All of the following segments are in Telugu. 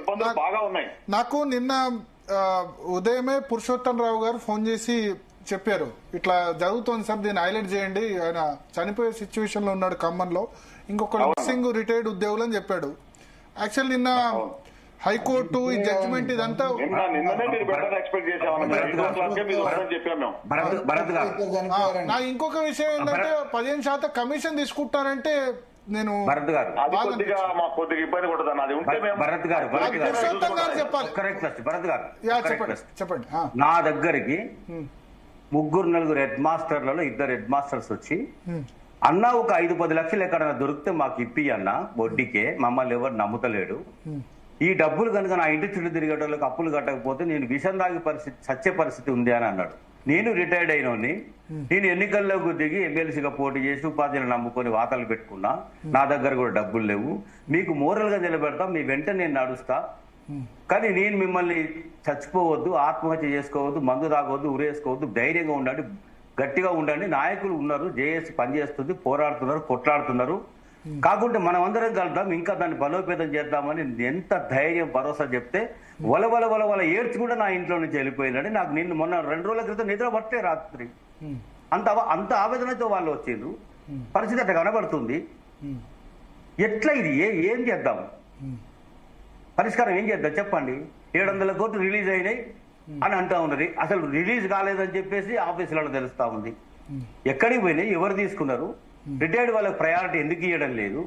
ఇబ్బందులు బాగా ఉన్నాయి. నాకు నిన్న ఉదయమే పురుషోత్తం రావు గారు ఫోన్ చేసి చెప్పారు, ఇట్లా జరుగుతోంది సార్, దీన్ని హైలైట్ చేయండి, ఆయన చనిపోయే సిచ్యువేషన్ లో ఉన్నాడు ఖమ్మంలో, ఇంకొక మిస్సింగ్ రిటైర్డ్ ఉద్యోగులు అని చెప్పాడు. యాక్చువల్ నిన్న హైకోర్టు ఈ జడ్జిమెంట్ ఇదంతా నా ఇంకొక విషయం ఏంటంటే 15% కమిషన్ తీసుకుంటారంటే నేను చెప్పండి. నా దగ్గరికి 3-4 హెడ్ మాస్టర్లలో 2 హెడ్ మాస్టర్స్ వచ్చి, అన్న ఒక 5-10 లక్షలు ఎక్కడైనా దొరికితే మాకు ఇప్పి అన్న వడ్డీకే, మమ్మల్ని ఎవరు నమ్ముతలేడు, ఈ డబ్బులు కనుక నా ఇంటి చుట్టూ తిరిగేటోళ్ళకి అప్పులు కట్టకపోతే నేను విషం తాగే పరిస్థితి, సచ్చే పరిస్థితి ఉంది అని అన్నాడు. నేను రిటైర్డ్ అయినోని, నేను ఎన్నికల్లోకి దిగి ఎమ్మెల్సీగా పోటీ చేసి ఉపాధ్యాయులు నమ్ముకొని వాతలు పెట్టుకున్నా, నా దగ్గర కూడా డబ్బులు లేవు, మీకు మోరల్ గా నిలబెడతా, మీ వెంట నేను నడుస్తా, కానీ నేను మిమ్మల్ని చచ్చిపోవద్దు, ఆత్మహత్య చేసుకోవద్దు, మందు తాగవద్దు, ఉరేసుకోవద్దు, ధైర్యంగా ఉండండి, గట్టిగా ఉండండి, నాయకులు ఉన్నారు, జేఏసీ పనిచేస్తుంది, పోరాడుతున్నారు, కొట్లాడుతున్నారు, కాకుంటే మనం అందరం కలుద్దాం, ఇంకా దాన్ని బలోపేతం చేద్దామని ఎంత ధైర్యం భరోసా చెప్తే వల ఏడ్చి కూడా నా ఇంట్లో నుంచి వెళ్ళిపోయినాడు. నాకు నిన్ను మొన్న 2 రోజుల క్రితం నిద్ర పట్టే రాత్రి, అంత ఆవేదనతో వాళ్ళు వచ్చిండ్రు. పరిస్థితి అట్లా కనబడుతుంది. ఎట్లా ఇది ఏం చేద్దాం, పరిష్కారం ఏం చేద్దాం చెప్పండి. 700 కోట్లు రిలీజ్ అయినాయి అని అంటా ఉన్నది, అసలు రిలీజ్ కాలేదని చెప్పేసి ఆఫీసులలో తెలుస్తా ఉంది. ఎక్కడికి పోయినాయి, ఎవరు తీసుకున్నారు, రిటైర్డ్ వాళ్ళకి ప్రయారిటీ ఎందుకు ఇవ్వడం లేదు.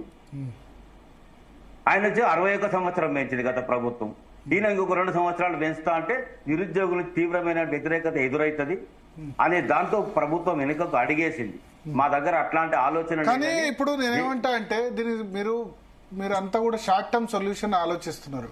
ఆయన వచ్చి 61 సంవత్సరం పెంచింది గత ప్రభుత్వం, ఈయన ఇంకొక 2 సంవత్సరాలు పెంచుతా అంటే నిరుద్యోగులకు తీవ్రమైన వ్యతిరేకత ఎదురవుతుంది అనే దాంతో ప్రభుత్వం వెనుకకు అడిగేసింది. మా దగ్గర అట్లాంటి ఆలోచన. కానీ ఇప్పుడు నేనేమంటా అంటే దీనికి మీరు అంతా కూడా షార్ట్ టర్మ్ సొల్యూషన్ ఆలోచిస్తున్నారు.